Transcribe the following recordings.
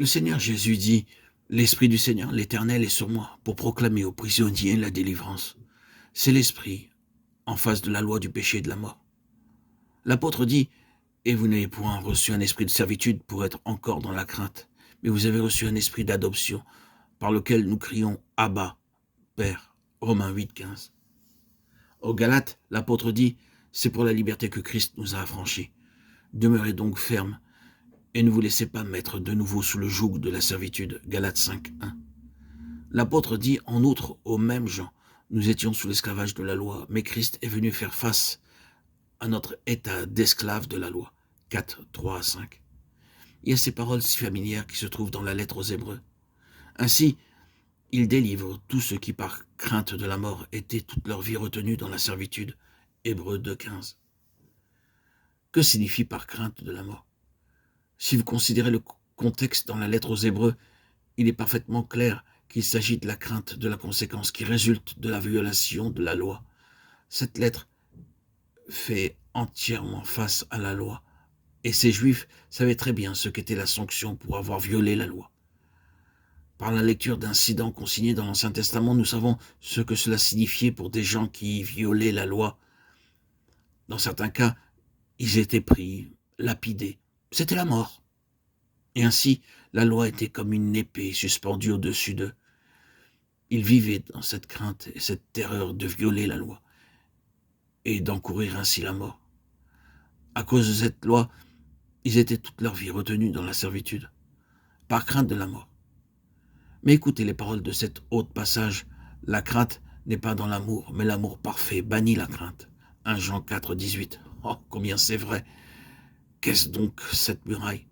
Le Seigneur Jésus dit, « L'Esprit du Seigneur, l'Éternel, est sur moi pour proclamer aux prisonniers la délivrance. » C'est l'Esprit en face de la loi du péché et de la mort. L'apôtre dit, « Et vous n'avez point reçu un esprit de servitude pour être encore dans la crainte, mais vous avez reçu un esprit d'adoption par lequel nous crions « Abba, Père ». Romains 8, 15. Aux Galates, l'apôtre dit, « C'est pour la liberté que Christ nous a affranchis. Demeurez donc fermes et ne vous laissez pas mettre de nouveau sous le joug de la servitude. » Galates 5, 1. L'apôtre dit en outre aux mêmes gens, « Nous étions sous l'esclavage de la loi, mais Christ est venu faire face à notre état d'esclave de la loi. » 4, 3 à 5. Il y a ces paroles si familières qui se trouvent dans la lettre aux Hébreux. Ainsi, il délivre tous ceux qui, par crainte de la mort, étaient toute leur vie retenus dans la servitude. Hébreux 2, 15. Que signifie par crainte de la mort? Si vous considérez le contexte dans la lettre aux Hébreux, il est parfaitement clair qu'il s'agit de la crainte de la conséquence qui résulte de la violation de la loi. Cette lettre fait entièrement face à la loi, et ces Juifs savaient très bien ce qu'était la sanction pour avoir violé la loi. Par la lecture d'incidents consignés dans l'Ancien Testament, nous savons ce que cela signifiait pour des gens qui violaient la loi. Dans certains cas, ils étaient pris, lapidés. C'était la mort. Et ainsi, la loi était comme une épée suspendue au-dessus d'eux. Ils vivaient dans cette crainte et cette terreur de violer la loi et d'encourir ainsi la mort. À cause de cette loi, ils étaient toute leur vie retenus dans la servitude, par crainte de la mort. Mais écoutez les paroles de cet autre passage. La crainte n'est pas dans l'amour, mais l'amour parfait bannit la crainte. 1 Jean 4, 18. Oh, combien c'est vrai. Qu'est-ce donc cette muraille?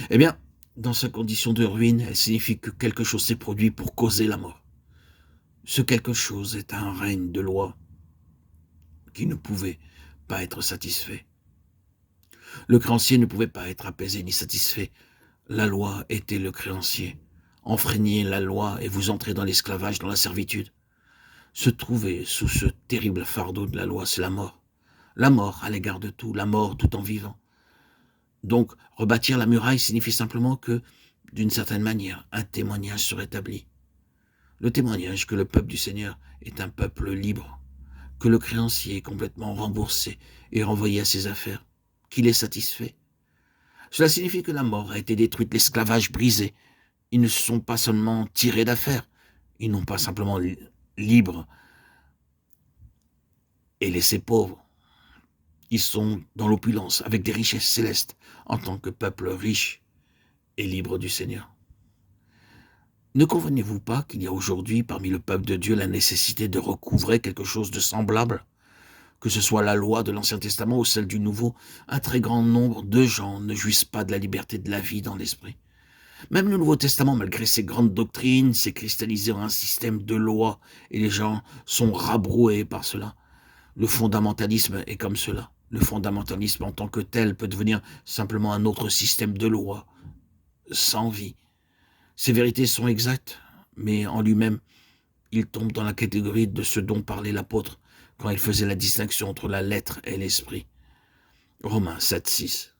Eh bien, dans sa condition de ruine, elle signifie que quelque chose s'est produit pour causer la mort. Ce quelque chose est un règne de loi qui ne pouvait pas être satisfait. Le créancier ne pouvait pas être apaisé ni satisfait. La loi était le créancier. Enfreignez la loi et vous entrez dans l'esclavage, dans la servitude. Se trouver sous ce terrible fardeau de la loi, c'est la mort. La mort à l'égard de tout, la mort tout en vivant. Donc, rebâtir la muraille signifie simplement que, d'une certaine manière, un témoignage se rétablit. Le témoignage que le peuple du Seigneur est un peuple libre, que le créancier est complètement remboursé et renvoyé à ses affaires, qu'il est satisfait. Cela signifie que la mort a été détruite, l'esclavage brisé. Ils ne se sont pas seulement tirés d'affaires, ils n'ont pas simplement libres et laissés pauvres. Ils sont dans l'opulence, avec des richesses célestes, en tant que peuple riche et libre du Seigneur. Ne convenez-vous pas qu'il y a aujourd'hui, parmi le peuple de Dieu, la nécessité de recouvrer quelque chose de semblable? Que ce soit la loi de l'Ancien Testament ou celle du Nouveau, un très grand nombre de gens ne jouissent pas de la liberté de la vie dans l'esprit. Même le Nouveau Testament, malgré ses grandes doctrines, s'est cristallisé en un système de loi, et les gens sont rabroués par cela. Le fondamentalisme est comme cela. Le fondamentalisme en tant que tel peut devenir simplement un autre système de loi, sans vie. Ces vérités sont exactes, mais en lui-même, il tombe dans la catégorie de ce dont parlait l'apôtre quand il faisait la distinction entre la lettre et l'esprit. Romains 7, 6.